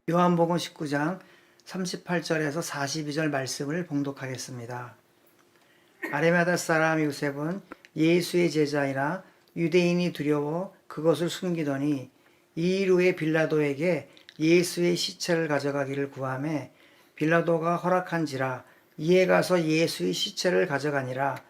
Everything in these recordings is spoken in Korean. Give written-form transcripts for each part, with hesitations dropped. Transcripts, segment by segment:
요한복음 19장 38절에서 42절 말씀을 봉독하겠습니다. 아리마다 사람 요셉은 예수의 제자이나 유대인이 두려워 그것을 숨기더니 이 일 후에 빌라도에게 예수의 시체를 가져가기를 구하매 빌라도가 허락한지라 이에 가서 예수의 시체를 가져가니라.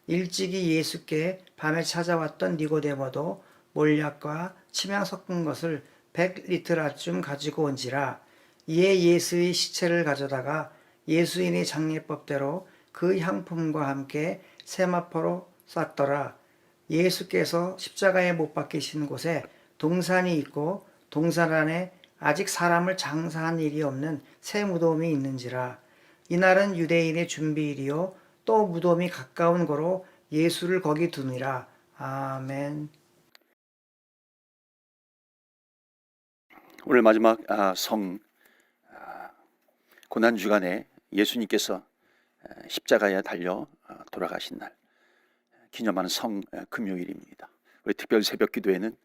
일찍이 예수께 밤에 찾아왔던 니고데모도 몰약과 침향 섞은 것을 100리트라쯤 가지고 온지라. 이에 예수의 시체를 가져다가 예수인의 장례법대로 그 향품과 함께 세마포로 쌌더라. 예수께서 십자가에 못 박히신 곳에 동산이 있고 동산 안에 아직 사람을 장사한 일이 없는 새 무덤이 있는지라. 이날은 유대인의 준비일이요 또 무덤이 가까운 거로 예수를 거기 두니라. 아멘. 오늘 마지막 성 고난 주간에 예수님께서 십자가에 달려 돌아가신 날 기념하는 성 금요일입니다. 우리 특별 새벽 기도회는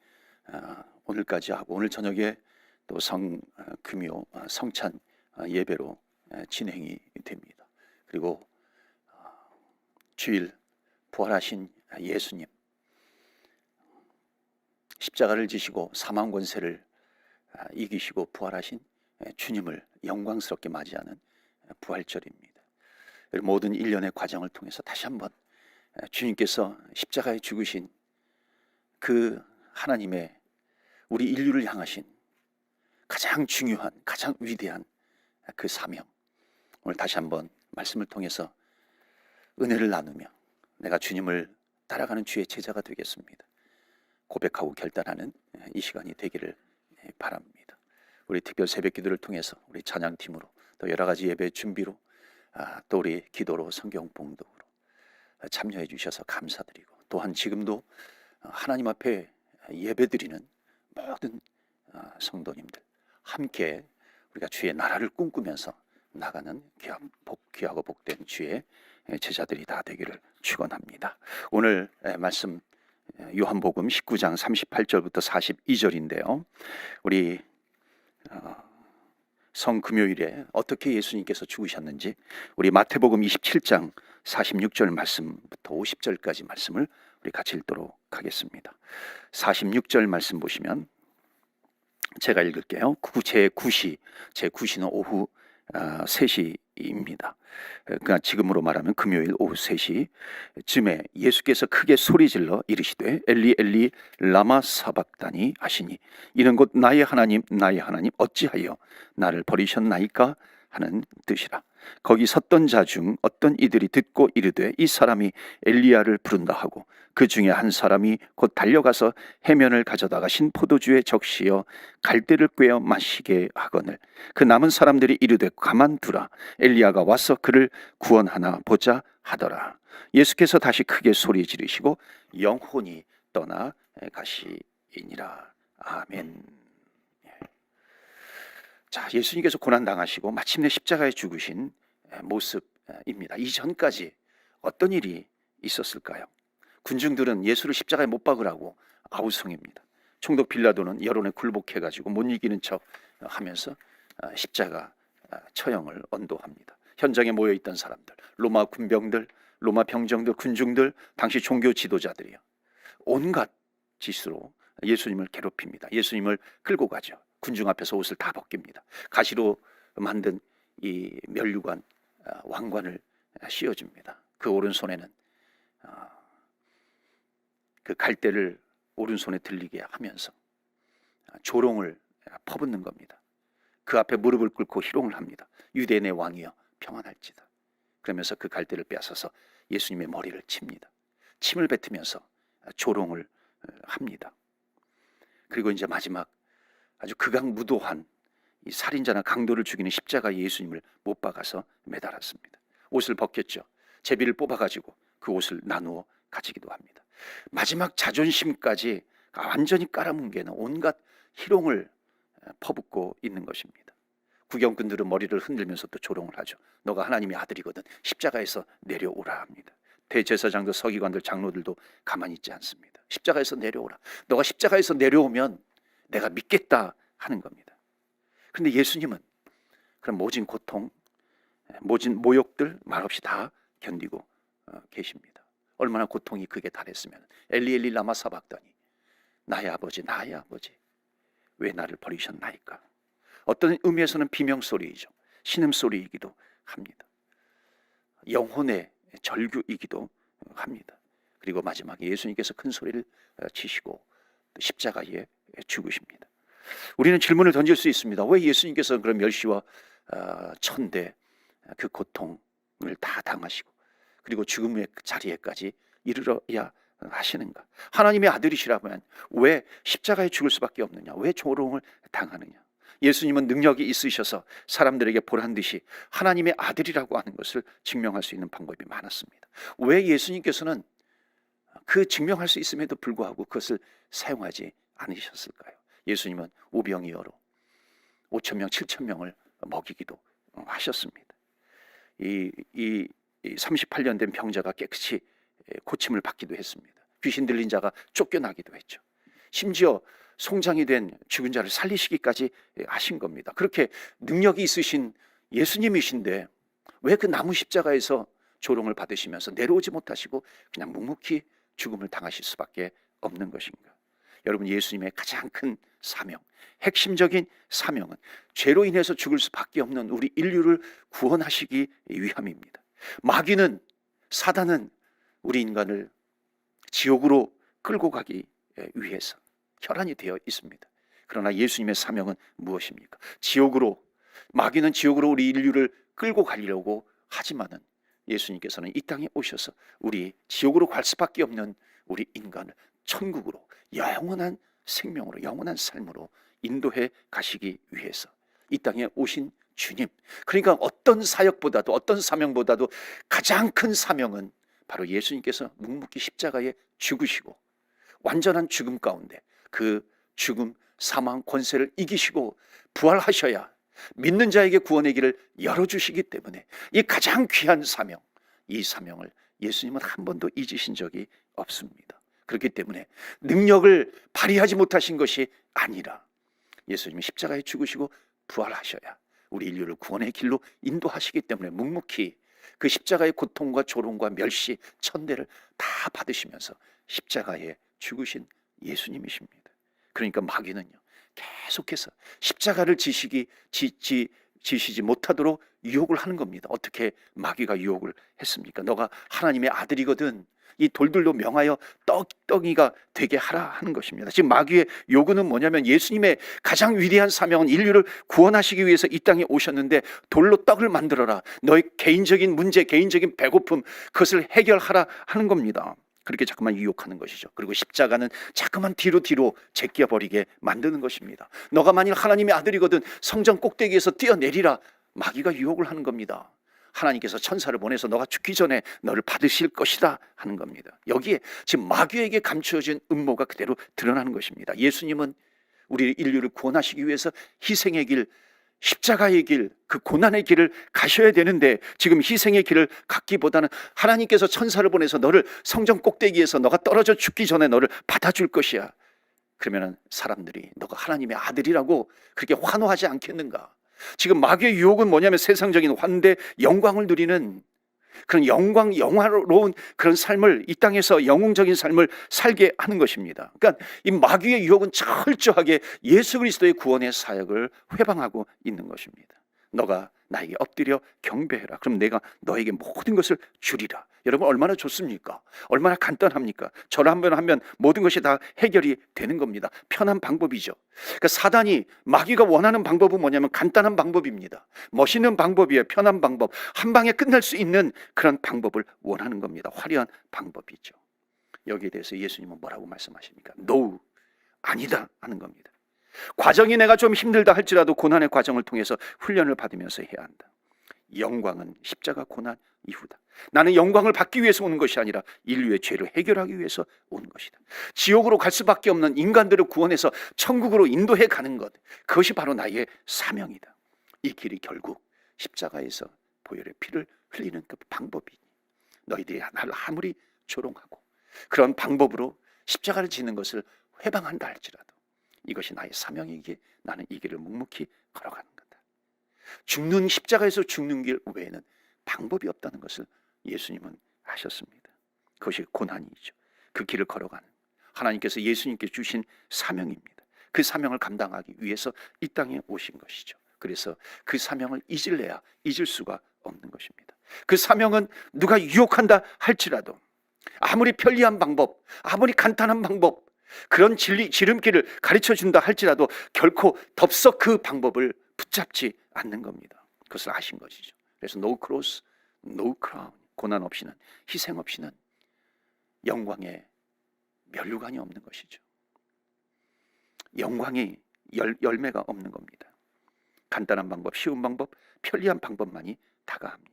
오늘까지 하고 오늘 저녁에 또 성 금요 성찬 예배로 진행이 됩니다. 그리고 주일 부활하신 예수님 십자가를 지시고 사망 권세를 이기시고 부활하신 주님을 영광스럽게 맞이하는 부활절입니다. 모든 일련의 과정을 통해서 다시 한번 주님께서 십자가에 죽으신 그 하나님의 우리 인류를 향하신 가장 중요한 가장 위대한 그 사명, 오늘 다시 한번 말씀을 통해서 은혜를 나누며 내가 주님을 따라가는 주의 제자가 되겠습니다 고백하고 결단하는 이 시간이 되기를 바랍니다. 우리 특별 새벽 기도를 통해서 우리 찬양팀으로 또 여러 가지 예배 준비로 또 우리 기도로 성경 봉독으로 참여해 주셔서 감사드리고, 또한 지금도 하나님 앞에 예배드리는 모든 성도님들 함께 우리가 주의 나라를 꿈꾸면서 나가는 귀하고 복된 주의 제자들이 다 되기를 축원합니다. 오늘 말씀 요한복음 19장 38절부터 42절인데요. 우리 성금요일에 어떻게 예수님께서 죽으셨는지 우리 마태복음 27장 46절 말씀부터 50절까지 말씀을 우리 같이 읽도록 하겠습니다. 46절 말씀 보시면 제가 읽을게요. 제9시는 오후 3시입니다. 그러니까 지금으로 말하면 금요일 오후 3시 쯤에 예수께서 크게 소리질러 이르시되 엘리 엘리 라마 사박다니 하시니 이는 곧 나의 하나님 어찌하여 나를 버리셨나이까 하는 뜻이라. 거기 섰던 자 중 어떤 이들이 듣고 이르되 이 사람이 엘리야를 부른다 하고 그 중에 한 사람이 곧 달려가서 해면을 가져다가 신 포도주에 적시어 갈대를 꿰어 마시게 하거늘 그 남은 사람들이 이르되 가만두라 엘리야가 와서 그를 구원하나 보자 하더라. 예수께서 다시 크게 소리 지르시고 영혼이 떠나 가시니라. 아멘. 자, 예수님께서 고난 당하시고 마침내 십자가에 죽으신 모습입니다. 이전까지 어떤 일이 있었을까요? 군중들은 예수를 십자가에 못 박으라고 아우성입니다. 총독 빌라도는 여론에 굴복해가지고 못 이기는 척 하면서 십자가 처형을 언도합니다. 현장에 모여있던 사람들, 로마 군병들, 로마 병정들, 군중들, 당시 종교 지도자들이요, 온갖 짓으로 예수님을 괴롭힙니다. 예수님을 끌고 가죠. 군중 앞에서 옷을 다 벗깁니다. 가시로 만든 이 면류관 왕관을 씌워줍니다. 그 오른손에는 그 갈대를 오른손에 들리게 하면서 조롱을 퍼붓는 겁니다. 그 앞에 무릎을 꿇고 희롱을 합니다. 유대인의 왕이여 평안할지다. 그러면서 그 갈대를 빼앗아서 예수님의 머리를 칩니다. 침을 뱉으면서 조롱을 합니다. 그리고 이제 마지막 아주 극악무도한 이 살인자나 강도를 죽이는 십자가 예수님을 못 박아서 매달았습니다. 옷을 벗겼죠. 제비를 뽑아가지고 그 옷을 나누어 가지기도 합니다. 마지막 자존심까지 완전히 깔아뭉개는 온갖 희롱을 퍼붓고 있는 것입니다. 구경꾼들은 머리를 흔들면서 또 조롱을 하죠. 너가 하나님의 아들이거든 십자가에서 내려오라 합니다. 대제사장들, 서기관들, 장로들도 가만히 있지 않습니다. 십자가에서 내려오라. 너가 십자가에서 내려오면 내가 믿겠다 하는 겁니다. 그런데 예수님은 그런 모진 고통, 모진 모욕들 말없이 다 견디고 계십니다. 얼마나 고통이 극에 달했으면 엘리 엘리 라마 사박다니, 나의 아버지 나의 아버지 왜 나를 버리셨나이까. 어떤 의미에서는 비명소리이죠. 신음소리이기도 합니다. 영혼의 절규이기도 합니다. 그리고 마지막에 예수님께서 큰 소리를 치시고 십자가에 죽으십니다. 우리는 질문을 던질 수 있습니다. 왜 예수님께서 그런 멸시와 천대 그 고통을 다 당하시고 그리고 죽음의 자리에까지 이르러야 하시는가? 하나님의 아들이시라면 왜 십자가에 죽을 수밖에 없느냐? 왜 조롱을 당하느냐? 예수님은 능력이 있으셔서 사람들에게 보란 듯이 하나님의 아들이라고 하는 것을 증명할 수 있는 방법이 많았습니다. 왜 예수님께서는 그 증명할 수 있음에도 불구하고 그것을 사용하지 않으셨을까요? 예수님은 오병이어로 5,000명, 7,000명을 먹이기도 하셨습니다. 이 38년 된 병자가 깨끗이 고침을 받기도 했습니다. 귀신 들린 자가 쫓겨나기도 했죠. 심지어 송장이 된 죽은 자를 살리시기까지 하신 겁니다. 그렇게 능력이 있으신 예수님이신데 왜 그 나무 십자가에서 조롱을 받으시면서 내려오지 못하시고 그냥 묵묵히 죽음을 당하실 수밖에 없는 것인가? 여러분, 예수님의 가장 큰 사명, 핵심적인 사명은 죄로 인해서 죽을 수밖에 없는 우리 인류를 구원하시기 위함입니다. 마귀는, 사단은 우리 인간을 지옥으로 끌고 가기 위해서 혈안이 되어 있습니다. 그러나 예수님의 사명은 무엇입니까? 마귀는 지옥으로 우리 인류를 끌고 가려고 하지만은 예수님께서는 이 땅에 오셔서 우리 지옥으로 갈 수밖에 없는 우리 인간을 천국으로 영원한 생명으로, 영원한 삶으로 인도해 가시기 위해서 이 땅에 오신 주님. 그러니까 어떤 사역보다도, 어떤 사명보다도 가장 큰 사명은 바로 예수님께서 묵묵히 십자가에 죽으시고 완전한 죽음 가운데 그 죽음, 사망, 권세를 이기시고 부활하셔야 믿는 자에게 구원의 길을 열어주시기 때문에 이 가장 귀한 사명, 이 사명을 예수님은 한 번도 잊으신 적이 없습니다. 그렇기 때문에 능력을 발휘하지 못하신 것이 아니라 예수님이 십자가에 죽으시고 부활하셔야 우리 인류를 구원의 길로 인도하시기 때문에 묵묵히 그 십자가의 고통과 조롱과 멸시, 천대를 다 받으시면서 십자가에 죽으신 예수님이십니다. 그러니까 마귀는요, 계속해서 십자가를 지시지 못하도록 유혹을 하는 겁니다. 어떻게 마귀가 유혹을 했습니까? 너가 하나님의 아들이거든 이 돌들로 명하여 떡덩이가 되게 하라 하는 것입니다. 지금 마귀의 요구는 뭐냐면 예수님의 가장 위대한 사명은 인류를 구원하시기 위해서 이 땅에 오셨는데 돌로 떡을 만들어라. 너의 개인적인 문제, 개인적인 배고픔 그것을 해결하라 하는 겁니다. 그렇게 자꾸만 유혹하는 것이죠. 그리고 십자가는 자꾸만 뒤로 제껴버리게 만드는 것입니다. 너가 만일 하나님의 아들이거든 성전 꼭대기에서 뛰어내리라. 마귀가 유혹을 하는 겁니다. 하나님께서 천사를 보내서 너가 죽기 전에 너를 받으실 것이다 하는 겁니다. 여기에 지금 마귀에게 감추어진 음모가 그대로 드러나는 것입니다. 예수님은 우리 인류를 구원하시기 위해서 희생의 길, 십자가의 길, 그 고난의 길을 가셔야 되는데 지금 희생의 길을 갖기보다는 하나님께서 천사를 보내서 너를 성전 꼭대기에서 너가 떨어져 죽기 전에 너를 받아줄 것이야. 그러면 사람들이 너가 하나님의 아들이라고 그렇게 환호하지 않겠는가? 지금 마귀의 유혹은 뭐냐면 세상적인 환대, 영광을 누리는 그런 영화로운 그런 삶을, 이 땅에서 영웅적인 삶을 살게 하는 것입니다. 그러니까 이 마귀의 유혹은 철저하게 예수 그리스도의 구원의 사역을 회방하고 있는 것입니다. 너가 나에게 엎드려 경배해라. 그럼 내가 너에게 모든 것을 주리라. 여러분, 얼마나 좋습니까? 얼마나 간단합니까? 절을 한번 하면 모든 것이 다 해결이 되는 겁니다. 편한 방법이죠. 그러니까 사단이, 마귀가 원하는 방법은 뭐냐면 간단한 방법입니다. 멋있는 방법이에요. 편한 방법. 한 방에 끝날 수 있는 그런 방법을 원하는 겁니다. 화려한 방법이죠. 여기에 대해서 예수님은 뭐라고 말씀하십니까? No, 아니다 하는 겁니다. 과정이 내가 좀 힘들다 할지라도 고난의 과정을 통해서 훈련을 받으면서 해야 한다. 영광은 십자가 고난 이후다. 나는 영광을 받기 위해서 오는 것이 아니라 인류의 죄를 해결하기 위해서 온 것이다. 지옥으로 갈 수밖에 없는 인간들을 구원해서 천국으로 인도해 가는 것, 그것이 바로 나의 사명이다. 이 길이 결국 십자가에서 보혈의 피를 흘리는 그 방법이니 너희들이 나를 아무리 조롱하고 그런 방법으로 십자가를 지는 것을 회방한다 할지라도 이것이 나의 사명이기에 나는 이 길을 묵묵히 걸어가는 거다. 죽는 십자가에서 죽는 길 외에는 방법이 없다는 것을 예수님은 아셨습니다. 그것이 고난이죠. 그 길을 걸어가는 하나님께서 예수님께 주신 사명입니다. 그 사명을 감당하기 위해서 이 땅에 오신 것이죠. 그래서 그 사명을 잊을래야 잊을 수가 없는 것입니다. 그 사명은 누가 유혹한다 할지라도 아무리 편리한 방법, 아무리 간단한 방법, 그런 지름길을 가르쳐 준다 할지라도 결코 덥석 그 방법을 붙잡지 않는 겁니다. 그것을 아신 것이죠. 그래서 no cross, no crown, 고난 없이는, 희생 없이는 영광의 면류관이 없는 것이죠. 영광이 열매가 없는 겁니다. 간단한 방법, 쉬운 방법, 편리한 방법만이 다가합니다.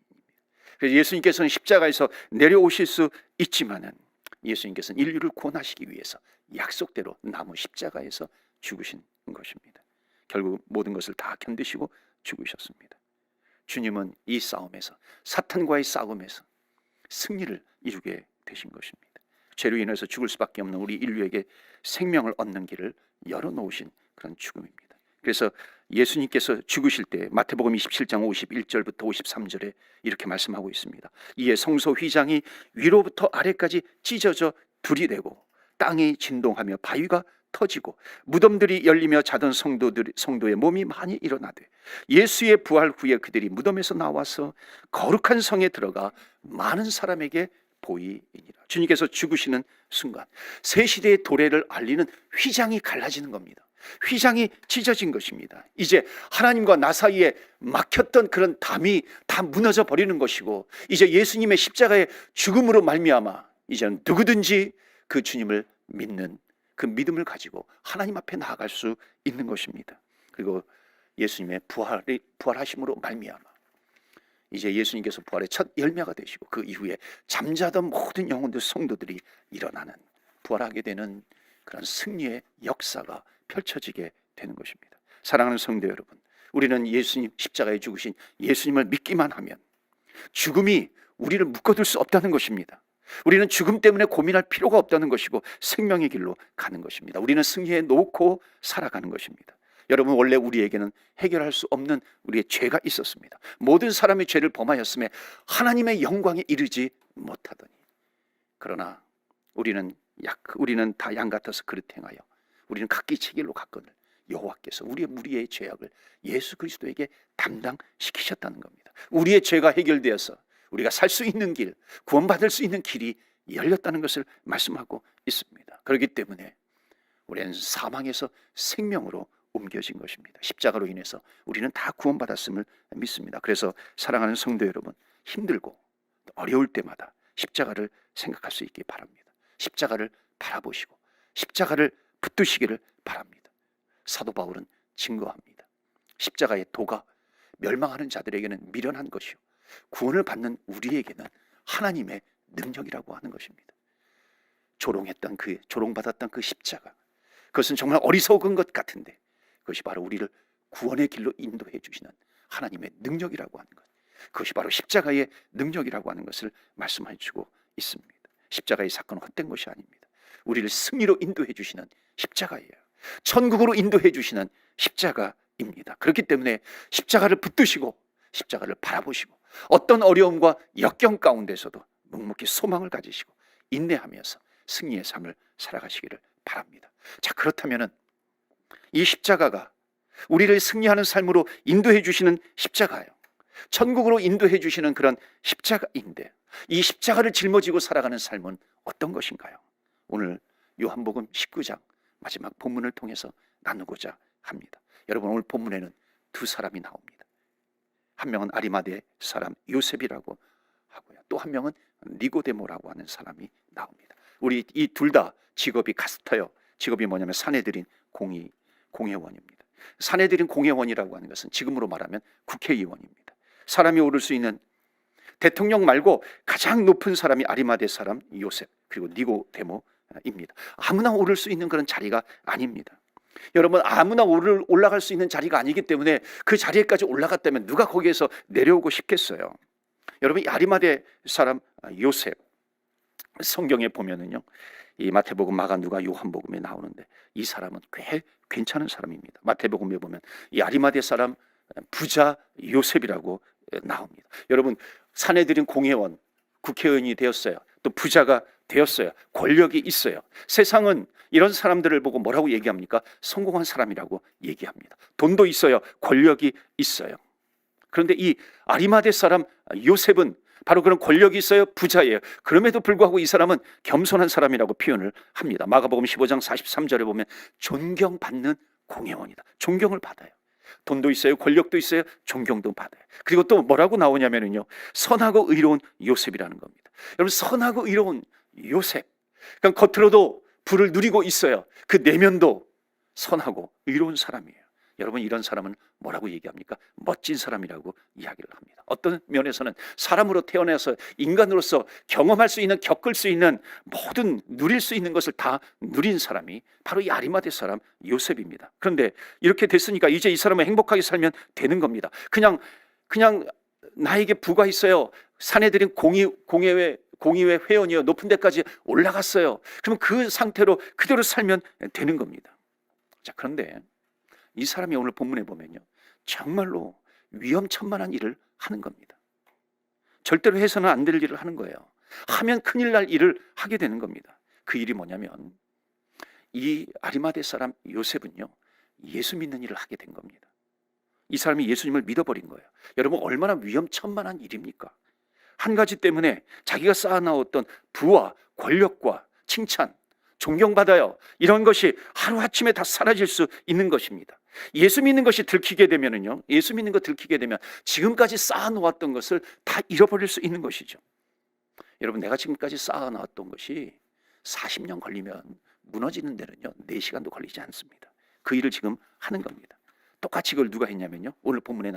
그래서 예수님께서는 십자가에서 내려오실 수 있지만은 예수님께서는 인류를 구원하시기 위해서 약속대로 나무 십자가에서 죽으신 것입니다. 결국 모든 것을 다 견디시고 죽으셨습니다. 주님은 이 싸움에서, 사탄과의 싸움에서 승리를 이루게 되신 것입니다. 죄로 인해서 죽을 수밖에 없는 우리 인류에게 생명을 얻는 길을 열어놓으신 그런 죽음입니다. 그래서 예수님께서 죽으실 때 마태복음 27장 51절부터 53절에 이렇게 말씀하고 있습니다. 이에 성소 휘장이 위로부터 아래까지 찢어져 불이 되고 땅이 진동하며 바위가 터지고 무덤들이 열리며 자던 성도의 몸이 많이 일어나되 예수의 부활 후에 그들이 무덤에서 나와서 거룩한 성에 들어가 많은 사람에게 보이니라. 주님께서 죽으시는 순간 새 시대의 도래를 알리는 휘장이 갈라지는 겁니다. 휘장이 찢어진 것입니다. 이제 하나님과 나 사이에 막혔던 그런 담이 다 무너져 버리는 것이고 이제 예수님의 십자가의 죽음으로 말미암아 이제는 누구든지 그 주님을 믿는 그 믿음을 가지고 하나님 앞에 나아갈 수 있는 것입니다. 그리고 예수님의 부활하심으로 말미암아 이제 예수님께서 부활의 첫 열매가 되시고 그 이후에 잠자던 모든 영혼들 성도들이 일어나는 부활하게 되는 그런 승리의 역사가 펼쳐지게 되는 것입니다. 사랑하는 성도 여러분, 우리는 예수님 십자가에 죽으신 예수님을 믿기만 하면 죽음이 우리를 묶어둘 수 없다는 것입니다. 우리는 죽음 때문에 고민할 필요가 없다는 것이고 생명의 길로 가는 것입니다. 우리는 승리해 놓고 살아가는 것입니다. 여러분, 원래 우리에게는 해결할 수 없는 우리의 죄가 있었습니다. 모든 사람이 죄를 범하였음에 하나님의 영광에 이르지 못하더니 그러나 우리는 다 양 같아서 그릇 행하여 우리는 각기 제 길로 갔거늘 여호와께서 우리의 무리의 죄악을 예수 그리스도에게 담당시키셨다는 겁니다. 우리의 죄가 해결되어서 우리가 살 수 있는 길, 구원받을 수 있는 길이 열렸다는 것을 말씀하고 있습니다. 그렇기 때문에 우리는 사망에서 생명으로 옮겨진 것입니다. 십자가로 인해서 우리는 다 구원받았음을 믿습니다. 그래서 사랑하는 성도 여러분, 힘들고 어려울 때마다 십자가를 생각할 수 있기 바랍니다. 십자가를 바라보시고 십자가를 붙드시기를 바랍니다. 사도 바울은 증거합니다. 십자가의 도가 멸망하는 자들에게는 미련한 것이요 구원을 받는 우리에게는 하나님의 능력이라고 하는 것입니다. 조롱받았던 그 십자가, 그것은 정말 어리석은 것 같은데 그것이 바로 우리를 구원의 길로 인도해 주시는 하나님의 능력이라고 하는 것, 그것이 바로 십자가의 능력이라고 하는 것을 말씀해 주고 있습니다. 십자가의 사건은 헛된 것이 아닙니다. 우리를 승리로 인도해 주시는 십자가예요. 천국으로 인도해 주시는 십자가입니다. 그렇기 때문에 십자가를 붙드시고 십자가를 바라보시고 어떤 어려움과 역경 가운데서도 묵묵히 소망을 가지시고 인내하면서 승리의 삶을 살아가시기를 바랍니다. 자, 그렇다면은 이 십자가가 우리를 승리하는 삶으로 인도해 주시는 십자가예요. 천국으로 인도해 주시는 그런 십자가인데 이 십자가를 짊어지고 살아가는 삶은 어떤 것인가요? 오늘 요한복음 19장 마지막 본문을 통해서 나누고자 합니다. 여러분, 오늘 본문에는 두 사람이 나옵니다. 한 명은 아리마대 사람 요셉이라고 하고요, 또 한 명은 니고데모라고 하는 사람이 나옵니다. 우리 이 둘 다 직업이 같아요. 직업이 뭐냐면 사내들인 공회원입니다. 사내들인 공회원이라고 하는 것은 지금으로 말하면 국회의원입니다. 사람이 오를 수 있는 대통령 말고 가장 높은 사람이 아리마대 사람 요셉, 그리고 니고데모입니다. 아무나 오를 수 있는 그런 자리가 아닙니다. 여러분, 아무나 올라갈 수 있는 자리가 아니기 때문에 그 자리에까지 올라갔다면 누가 거기에서 내려오고 싶겠어요? 여러분, 이 아리마대 사람 요셉, 성경에 보면은요, 이 마태복음, 마가, 누가, 요한복음에 나오는데 이 사람은 꽤 괜찮은 사람입니다. 마태복음에 보면 이 아리마대 사람 부자 요셉이라고 나옵니다. 여러분, 사내들인 공회원, 국회의원이 되었어요. 또 부자가 되었어요. 권력이 있어요. 세상은 이런 사람들을 보고 뭐라고 얘기합니까? 성공한 사람이라고 얘기합니다. 돈도 있어요. 권력이 있어요. 그런데 이 아리마대 사람 요셉은 바로 그런 권력이 있어요. 부자예요. 그럼에도 불구하고 이 사람은 겸손한 사람이라고 표현을 합니다. 마가복음 15장 43절에 보면 존경받는 공회원이다. 존경을 받아요. 돈도 있어요. 권력도 있어요. 존경도 받아요. 그리고 또 뭐라고 나오냐면요, 선하고 의로운 요셉이라는 겁니다. 여러분, 선하고 의로운 요셉. 그러니까 겉으로도 부를 누리고 있어요. 그 내면도 선하고 의로운 사람이에요. 여러분, 이런 사람은 뭐라고 얘기합니까? 멋진 사람이라고 이야기를 합니다. 어떤 면에서는 사람으로 태어나서 인간으로서 경험할 수 있는, 겪을 수 있는, 모든 누릴 수 있는 것을 다 누린 사람이 바로 이 아리마대 사람 요셉입니다. 그런데 이렇게 됐으니까 이제 이 사람은 행복하게 살면 되는 겁니다. 그냥 나에게 부가 있어요. 사내들인 공의회 회원이요, 높은 데까지 올라갔어요. 그러면 그 상태로 그대로 살면 되는 겁니다. 자, 그런데 이 사람이 오늘 본문에 보면요, 정말로 위험천만한 일을 하는 겁니다. 절대로 해서는 안 될 일을 하는 거예요. 하면 큰일 날 일을 하게 되는 겁니다. 그 일이 뭐냐면 이 아리마대 사람 요셉은요, 예수 믿는 일을 하게 된 겁니다. 이 사람이 예수님을 믿어버린 거예요. 여러분, 얼마나 위험천만한 일입니까? 한 가지 때문에 자기가 쌓아놓았던 부와 권력과 칭찬, 존경받아요, 이런 것이 하루아침에 다 사라질 수 있는 것입니다. 예수 믿는 것이 들키게 되면은요, 예수 믿는 거 들키게 되면 지금까지 쌓아놓았던 것을 다 잃어버릴 수 있는 것이죠. 여러분, 내가 지금까지 쌓아놓았던 것이 40년 걸리면 무너지는 데는요 4시간도 걸리지 않습니다. 그 일을 지금 하는 겁니다. 똑같이 그걸 누가 했냐면요, 오늘 본문에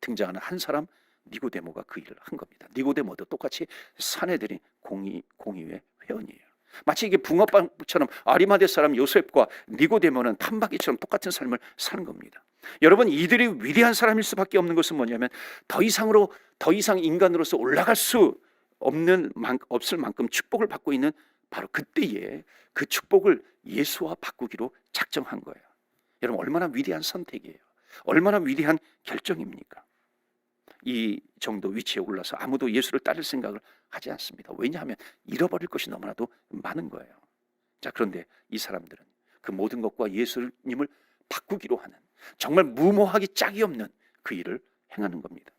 등장하는 한 사람 니고데모가 그 일을 한 겁니다. 니고데모도 똑같이 사내들인 공의회 회원이에요. 마치 이게 붕어빵처럼 아리마대 사람 요셉과 니고데모는 판박이처럼 똑같은 삶을 사는 겁니다. 여러분, 이들이 위대한 사람일 수밖에 없는 것은 뭐냐면 더 이상 인간으로서 올라갈 수 없을 만큼 축복을 받고 있는 바로 그때에 그 축복을 예수와 바꾸기로 작정한 거예요. 여러분, 얼마나 위대한 선택이에요. 얼마나 위대한 결정입니까? 이 정도 위치에 올라서 아무도 예수를 따를 생각을 하지 않습니다. 왜냐하면 잃어버릴 것이 너무나도 많은 거예요. 자, 그런데 이 사람들은 그 모든 것과 예수님을 바꾸기로 하는, 정말 무모하기 짝이 없는 그 일을 행하는 겁니다.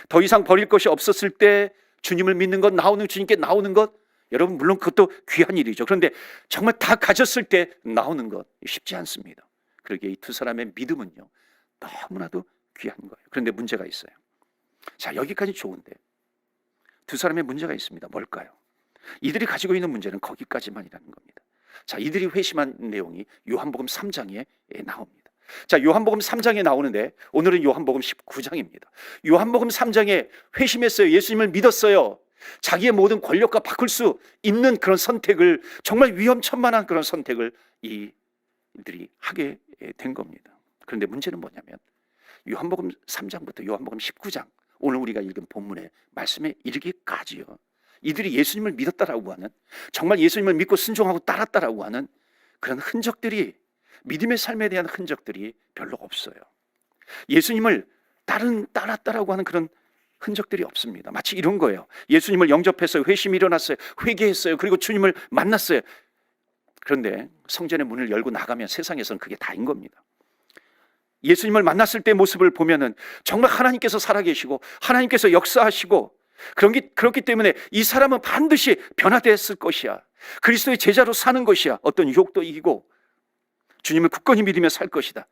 더 이상 버릴 것이 없었을 때 주님을 믿는 것, 주님께 나오는 것, 여러분 물론 그것도 귀한 일이죠. 그런데 정말 다 가졌을 때 나오는 것 쉽지 않습니다. 그러기에 이 두 사람의 믿음은요 너무나도 귀한 거예요. 그런데 문제가 있어요. 자, 여기까지 좋은데 두 사람의 문제가 있습니다. 뭘까요? 이들이 가지고 있는 문제는 거기까지만이라는 겁니다. 자, 이들이 회심한 내용이 요한복음 3장에 나옵니다. 자, 요한복음 3장에 나오는데 오늘은 요한복음 19장입니다. 요한복음 3장에 회심했어요. 예수님을 믿었어요. 자기의 모든 권력과 바꿀 수 있는 그런 선택을, 정말 위험천만한 그런 선택을 이들이 하게 된 겁니다. 그런데 문제는 뭐냐면 요한복음 3장부터 요한복음 19장, 오늘 우리가 읽은 본문의 말씀에 이르기까지요, 이들이 예수님을 믿었다라고 하는, 정말 예수님을 믿고 순종하고 따랐다라고 하는 그런 흔적들이, 믿음의 삶에 대한 흔적들이 별로 없어요. 예수님을 따랐다라고 하는 그런 흔적들이 없습니다. 마치 이런 거예요. 예수님을 영접했어요. 회심이 일어났어요. 회개했어요. 그리고 주님을 만났어요. 그런데 성전의 문을 열고 나가면 세상에서는 그게 다인 겁니다. 예수님을 만났을 때 모습을 보면은 정말 하나님께서 살아계시고 하나님께서 역사하시고, 그렇기 때문에 이 사람은 반드시 변화됐을 것이야. 그리스도의 제자로 사는 것이야. 어떤 유혹도 이기고 주님을 굳건히 믿으며 살 것이다.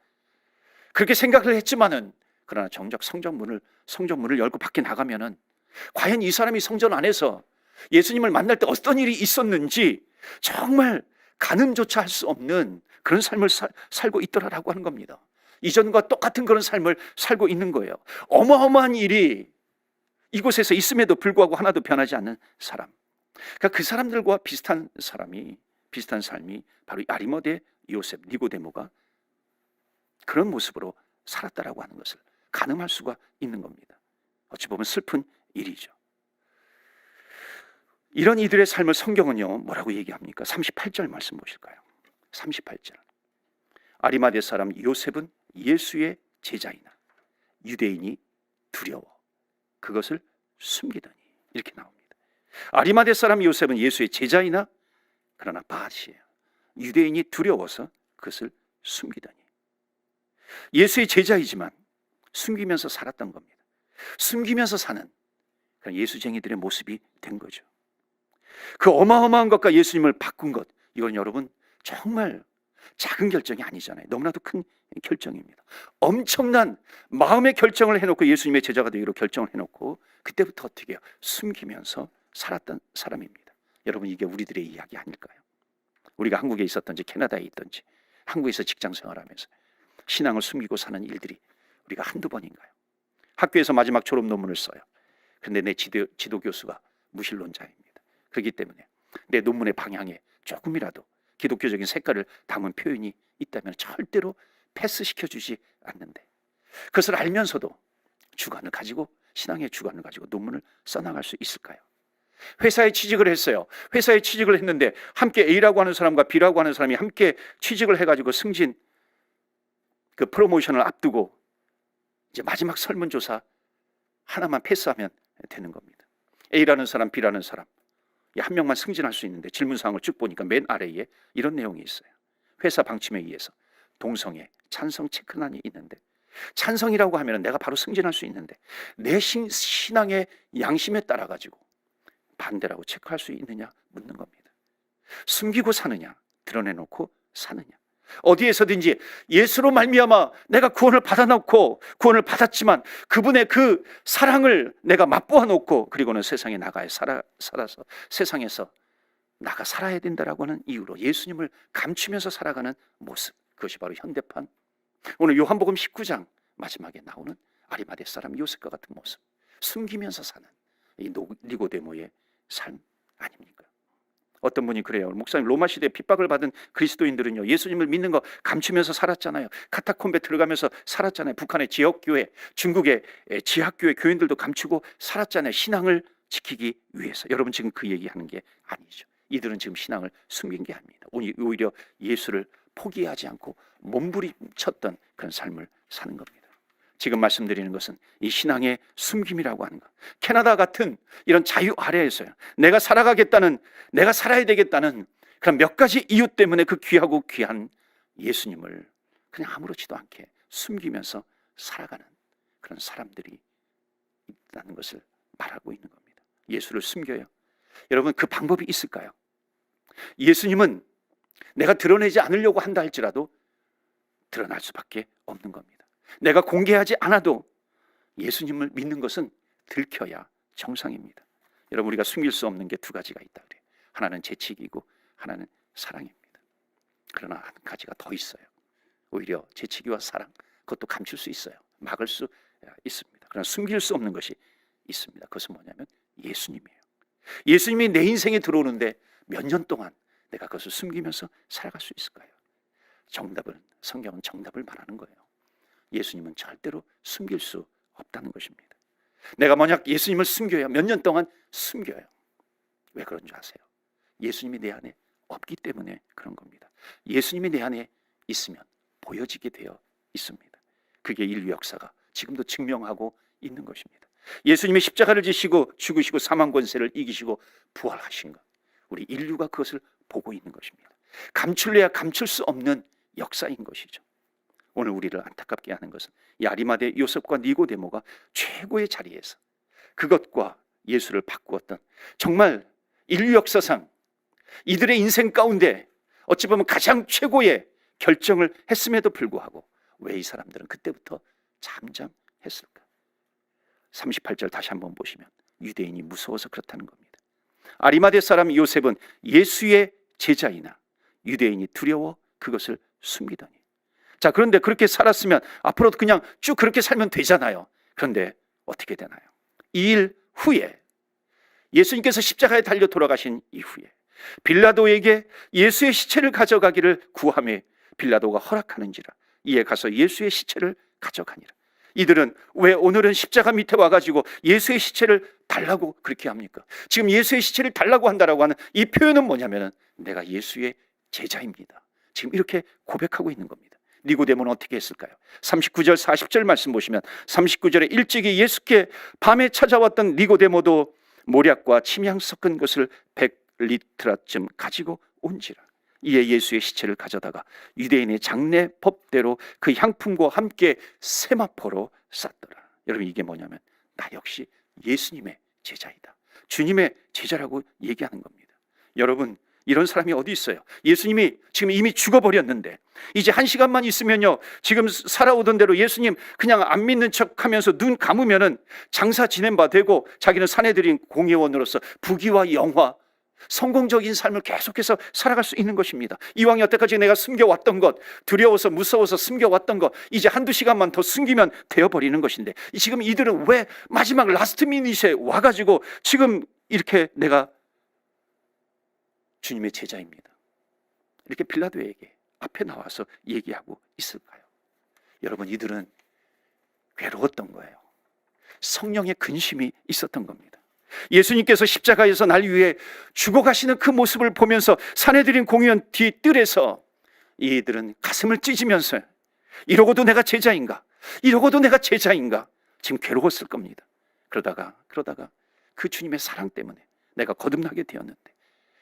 그렇게 생각을 했지만은, 그러나 정작 성전문을 열고 밖에 나가면은 과연 이 사람이 성전 안에서 예수님을 만날 때 어떤 일이 있었는지 정말 가늠조차 할 수 없는 그런 삶을 살고 있더라라고 하는 겁니다. 이전과 똑같은 그런 삶을 살고 있는 거예요. 어마어마한 일이 이곳에서 있음에도 불구하고 하나도 변하지 않는 사람. 그러니까 그 사람들과 비슷한 삶이 바로 아리마대 요셉, 니고데모가 그런 모습으로 살았다라고 하는 것을 가늠할 수가 있는 겁니다. 어찌 보면 슬픈 일이죠. 이런 이들의 삶을 성경은요 뭐라고 얘기합니까? 38절 말씀 보실까요? 38절. 아리마대 사람 요셉은 예수의 제자이나 유대인이 두려워 그것을 숨기더니, 이렇게 나옵니다. 아리마대 사람 요셉은 예수의 제자이나, 그러나 바시예요. 유대인이 두려워서 그것을 숨기더니. 예수의 제자이지만 숨기면서 살았던 겁니다. 숨기면서 사는 그런 예수쟁이들의 모습이 된 거죠. 그 어마어마한 것과 예수님을 바꾼 것, 이건 여러분 정말 작은 결정이 아니잖아요. 너무나도 큰 결정입니다. 엄청난 마음의 결정을 해놓고 예수님의 제자가 되기로 결정을 해놓고 그때부터 어떻게 해요? 숨기면서 살았던 사람입니다. 여러분, 이게 우리들의 이야기 아닐까요? 우리가 한국에 있었던지 캐나다에 있던지 한국에서 직장 생활하면서 신앙을 숨기고 사는 일들이 우리가 한두 번인가요? 학교에서 마지막 졸업 논문을 써요. 그런데 내 지도 교수가 무신론자입니다. 그렇기 때문에 내 논문의 방향에 조금이라도 기독교적인 색깔을 담은 표현이 있다면 절대로 패스시켜주지 않는데, 그것을 알면서도 주관을 가지고, 신앙의 주관을 가지고 논문을 써나갈 수 있을까요? 회사에 취직을 했어요. 회사에 취직을 했는데 함께 A라고 하는 사람과 B라고 하는 사람이 함께 취직을 해가지고 승진 그 프로모션을 앞두고 이제 마지막 설문조사 하나만 패스하면 되는 겁니다. A라는 사람, B라는 사람 한 명만 승진할 수 있는데 질문사항을 쭉 보니까 맨 아래에 이런 내용이 있어요. 회사 방침에 의해서 동성애 찬성 체크란이 있는데, 찬성이라고 하면 내가 바로 승진할 수 있는데 내 신앙의 양심에 따라 가지고 반대라고 체크할 수 있느냐 묻는 겁니다. 숨기고 사느냐, 드러내놓고 사느냐. 어디에서든지 예수로 말미암아 내가 구원을 받아놓고 구원을 받았지만 그분의 그 사랑을 내가 맛보아 놓고 그리고는 세상에 나가야 살아서 세상에서 나가 살아야 된다라고 하는 이유로 예수님을 감추면서 살아가는 모습, 그것이 바로 현대판 오늘 요한복음 19장 마지막에 나오는 아리마대 사람 요셉과 같은 모습, 숨기면서 사는 이 니고데모의 삶 아닙니까? 어떤 분이 그래요. 목사님, 로마 시대에 핍박을 받은 그리스도인들은요 예수님을 믿는 거 감추면서 살았잖아요. 카타콤베 들어가면서 살았잖아요. 북한의 지역교회, 중국의 지학교회 교인들도 감추고 살았잖아요. 신앙을 지키기 위해서. 여러분, 지금 그 얘기하는 게 아니죠. 이들은 지금 신앙을 숨긴 게 아닙니다. 오히려 예수를 포기하지 않고 몸부림쳤던 그런 삶을 사는 겁니다. 지금 말씀드리는 것은 이 신앙의 숨김이라고 하는 것. 캐나다 같은 이런 자유 아래에서요, 내가 살아가겠다는, 내가 살아야 되겠다는 그런 몇 가지 이유 때문에 그 귀하고 귀한 예수님을 그냥 아무렇지도 않게 숨기면서 살아가는 그런 사람들이 있다는 것을 말하고 있는 겁니다. 예수를 숨겨요. 여러분, 그 방법이 있을까요? 예수님은 내가 드러내지 않으려고 한다 할지라도 드러날 수밖에 없는 겁니다. 내가 공개하지 않아도 예수님을 믿는 것은 들켜야 정상입니다. 여러분, 우리가 숨길 수 없는 게 두 가지가 있다 그래요. 하나는 재치기고 하나는 사랑입니다. 그러나 한 가지가 더 있어요. 오히려 재치기와 사랑, 그것도 감출 수 있어요. 막을 수 있습니다. 그러나 숨길 수 없는 것이 있습니다. 그것은 뭐냐면 예수님이에요. 예수님이 내 인생에 들어오는데 몇 년 동안 내가 그것을 숨기면서 살아갈 수 있을까요? 성경은 정답을 말하는 거예요. 예수님은 절대로 숨길 수 없다는 것입니다. 내가 만약 예수님을 숨겨야 몇 년 동안 숨겨요. 왜 그런 줄 아세요? 예수님이 내 안에 없기 때문에 그런 겁니다. 예수님이 내 안에 있으면 보여지게 되어 있습니다. 그게 인류 역사가 지금도 증명하고 있는 것입니다. 예수님이 십자가를 지시고 죽으시고 사망 권세를 이기시고 부활하신 것, 우리 인류가 그것을 보고 있는 것입니다. 감출래야 감출 수 없는 역사인 것이죠. 오늘 우리를 안타깝게 하는 것은 이 아리마대 요셉과 니고데모가 최고의 자리에서 그것과 예수를 바꾸었던, 정말 인류 역사상 이들의 인생 가운데 어찌 보면 가장 최고의 결정을 했음에도 불구하고 왜 이 사람들은 그때부터 잠잠했을까? 38절 다시 한번 보시면 유대인이 무서워서 그렇다는 겁니다. 아리마대 사람 요셉은 예수의 제자이나 유대인이 두려워 그것을 숨기더니. 자, 그런데 그렇게 살았으면 앞으로도 그냥 쭉 그렇게 살면 되잖아요. 그런데 어떻게 되나요? 2일 후에 예수님께서 십자가에 달려 돌아가신 이후에 빌라도에게 예수의 시체를 가져가기를 구하며 빌라도가 허락하는지라 이에 가서 예수의 시체를 가져가니라. 이들은 왜 오늘은 십자가 밑에 와가지고 예수의 시체를 달라고 그렇게 합니까? 지금 예수의 시체를 달라고 한다라고 하는 이 표현은 뭐냐면은 내가 예수의 제자입니다. 지금 이렇게 고백하고 있는 겁니다. 니고데모는 어떻게 했을까요? 39절 40절 말씀 보시면 39절에 일찍이 예수께 밤에 찾아왔던 니고데모도 모략과 침향 섞은 것을 100리트라쯤 가지고 온지라. 이에 예수의 시체를 가져다가 유대인의 장례 법대로 그 향품과 함께 세마포로 쌌더라. 여러분, 이게 뭐냐면 나 역시 예수님의 제자이다. 주님의 제자라고 얘기하는 겁니다. 여러분, 이런 사람이 어디 있어요? 예수님이 지금 이미 죽어버렸는데 이제 1시간만 있으면요, 지금 살아오던 대로 예수님 그냥 안 믿는 척하면서 눈 감으면은 장사 지낸 바 되고 자기는 사내들인 공회원으로서 부귀와 영화, 성공적인 삶을 계속해서 살아갈 수 있는 것입니다. 이왕 여태까지 내가 숨겨왔던 것, 두려워서 무서워서 숨겨왔던 것, 이제 1-2시간만 더 숨기면 되어버리는 것인데 지금 이들은 왜 마지막 라스트 미닛에 와가지고 지금 이렇게 내가 주님의 제자입니다, 이렇게 빌라도에게 앞에 나와서 얘기하고 있을까요? 여러분, 이들은 괴로웠던 거예요. 성령의 근심이 있었던 겁니다. 예수님께서 십자가에서 날 위해 죽어가시는 그 모습을 보면서 사내들인 공회원 뒤뜰에서 이들은 가슴을 찢으면서 이러고도 내가 제자인가? 이러고도 내가 제자인가? 지금 괴로웠을 겁니다. 그러다가 그 주님의 사랑 때문에 내가 거듭나게 되었는데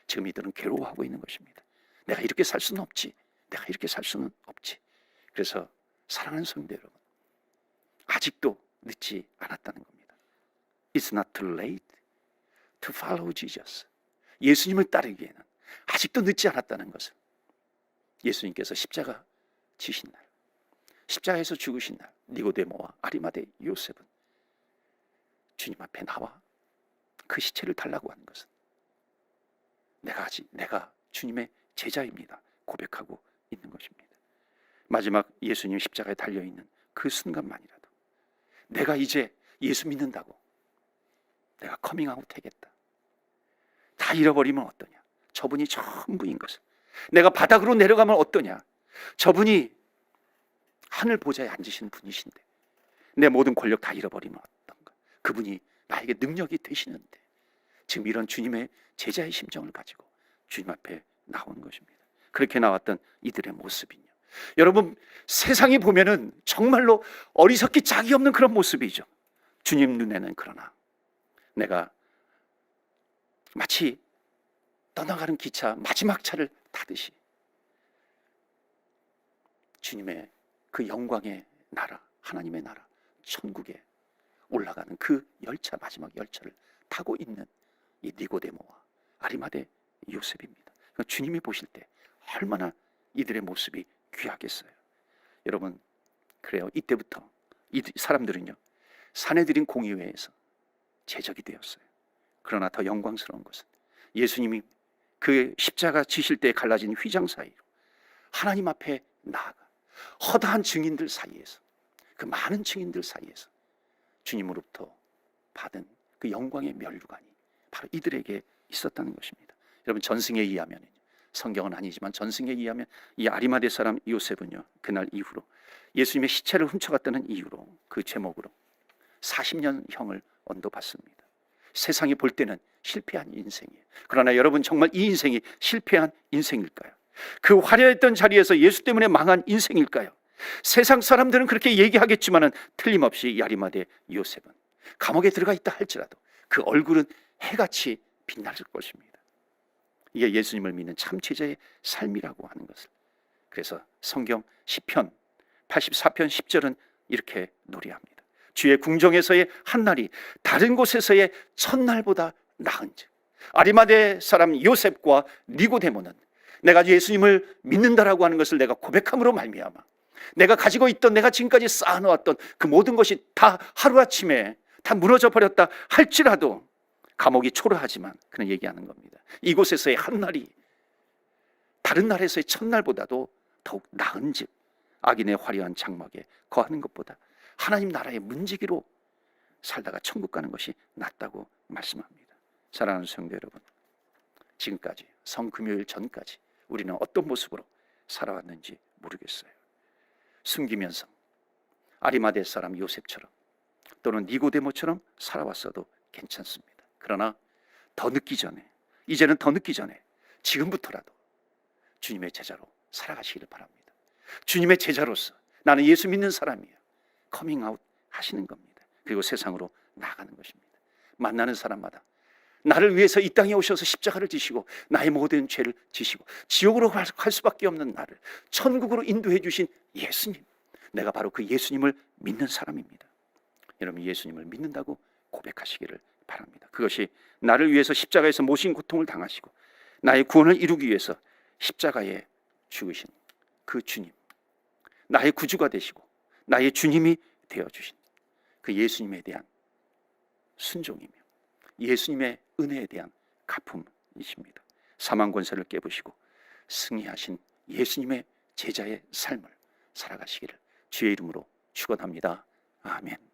지금 이들은 괴로워하고 있는 것입니다. 내가 이렇게 살 수는 없지. 내가 이렇게 살 수는 없지. 그래서 사랑하는 성도 여러분, 아직도 늦지 않았다는 겁니다. It's not too late to follow Jesus. 예수님을 따르기에는 아직도 늦지 않았다는 것을 예수님께서 십자가 지신 날, 십자가에서 죽으신 날, 니고데모와 아리마대 요셉은 주님 앞에 나와 그 시체를 달라고 하는 것은 내가 주님의 제자입니다 고백하고 있는 것입니다. 마지막 예수님 십자가에 달려있는 그 순간만이라도 내가 이제 예수 믿는다고 내가 커밍아웃 하겠다, 다 잃어버리면 어떠냐, 저분이 전부인 것을, 내가 바닥으로 내려가면 어떠냐, 저분이 하늘 보좌에 앉으신 분이신데 내 모든 권력 다 잃어버리면 어떤가, 그분이 나에게 능력이 되시는데 지금 이런 주님의 제자의 심정을 가지고 주님 앞에 나오는 것입니다. 그렇게 나왔던 이들의 모습이요, 여러분, 세상이 보면은 정말로 어리석기 짝이 없는 그런 모습이죠. 주님 눈에는 그러나 내가 마치 떠나가는 기차 마지막 차를 타듯이 주님의 그 영광의 나라, 하나님의 나라, 천국에 올라가는 그 열차, 마지막 열차를 타고 있는 이 니고데모와 아리마대 요셉입니다. 주님이 보실 때 얼마나 이들의 모습이 귀하겠어요. 여러분, 그래요. 이때부터 이 사람들은요, 사내들인 공의회에서 제적이 되었어요. 그러나 더 영광스러운 것은 예수님이 그 십자가 지실 때 갈라진 휘장 사이로 하나님 앞에 나아가 허다한 증인들 사이에서, 그 많은 증인들 사이에서 주님으로부터 받은 그 영광의 면류관이 바로 이들에게 있었다는 것입니다. 여러분, 전승에 의하면, 성경은 아니지만 전승에 의하면 이 아리마대 사람 요셉은요, 그날 이후로 예수님의 시체를 훔쳐갔다는 이유로, 그 제목으로 40년형을 언도받습니다. 세상이 볼 때는 실패한 인생이에요. 그러나 여러분, 정말 이 인생이 실패한 인생일까요? 그 화려했던 자리에서 예수 때문에 망한 인생일까요? 세상 사람들은 그렇게 얘기하겠지만은 틀림없이 이 아리마대 요셉은 감옥에 들어가 있다 할지라도 그 얼굴은 해같이 빛날 것입니다. 이게 예수님을 믿는 참 제자의 삶이라고 하는 것을, 그래서 성경 시편 84편 10절은 이렇게 노래합니다. 주의 궁정에서의 한날이 다른 곳에서의 첫날보다 나은즉. 아리마대 사람 요셉과 니고데모는 내가 예수님을 믿는다라고 하는 것을 내가 고백함으로 말미암아 내가 가지고 있던, 내가 지금까지 쌓아놓았던 그 모든 것이 다 하루아침에 다 무너져 버렸다 할지라도, 감옥이 초라하지만 그는 얘기하는 겁니다. 이곳에서의 한날이 다른 날에서의 첫날보다도 더욱 나은즉 악인의 화려한 장막에 거하는 것보다 하나님 나라의 문지기로 살다가 천국 가는 것이 낫다고 말씀합니다. 사랑하는 성도 여러분, 지금까지 성금요일 전까지 우리는 어떤 모습으로 살아왔는지 모르겠어요. 숨기면서 아리마대 사람 요셉처럼 또는 니고데모처럼 살아왔어도 괜찮습니다. 그러나 더 늦기 전에, 이제는 더 늦기 전에 지금부터라도 주님의 제자로 살아가시기를 바랍니다. 주님의 제자로서 나는 예수 믿는 사람이야, 커밍아웃 하시는 겁니다. 그리고 세상으로 나아가는 것입니다. 만나는 사람마다 나를 위해서 이 땅에 오셔서 십자가를 지시고 나의 모든 죄를 지시고 지옥으로 갈 수밖에 없는 나를 천국으로 인도해 주신 예수님, 내가 바로 그 예수님을 믿는 사람입니다. 여러분, 예수님을 믿는다고 고백하시기를 바랍니다. 그것이 나를 위해서 십자가에서 모신 고통을 당하시고 나의 구원을 이루기 위해서 십자가에 죽으신 그 주님, 나의 구주가 되시고 나의 주님이 되어주신 그 예수님에 대한 순종이며 예수님의 은혜에 대한 갚음이십니다. 사망 권세를 깨부시고 승리하신 예수님의 제자의 삶을 살아가시기를 주의 이름으로 축원합니다. 아멘.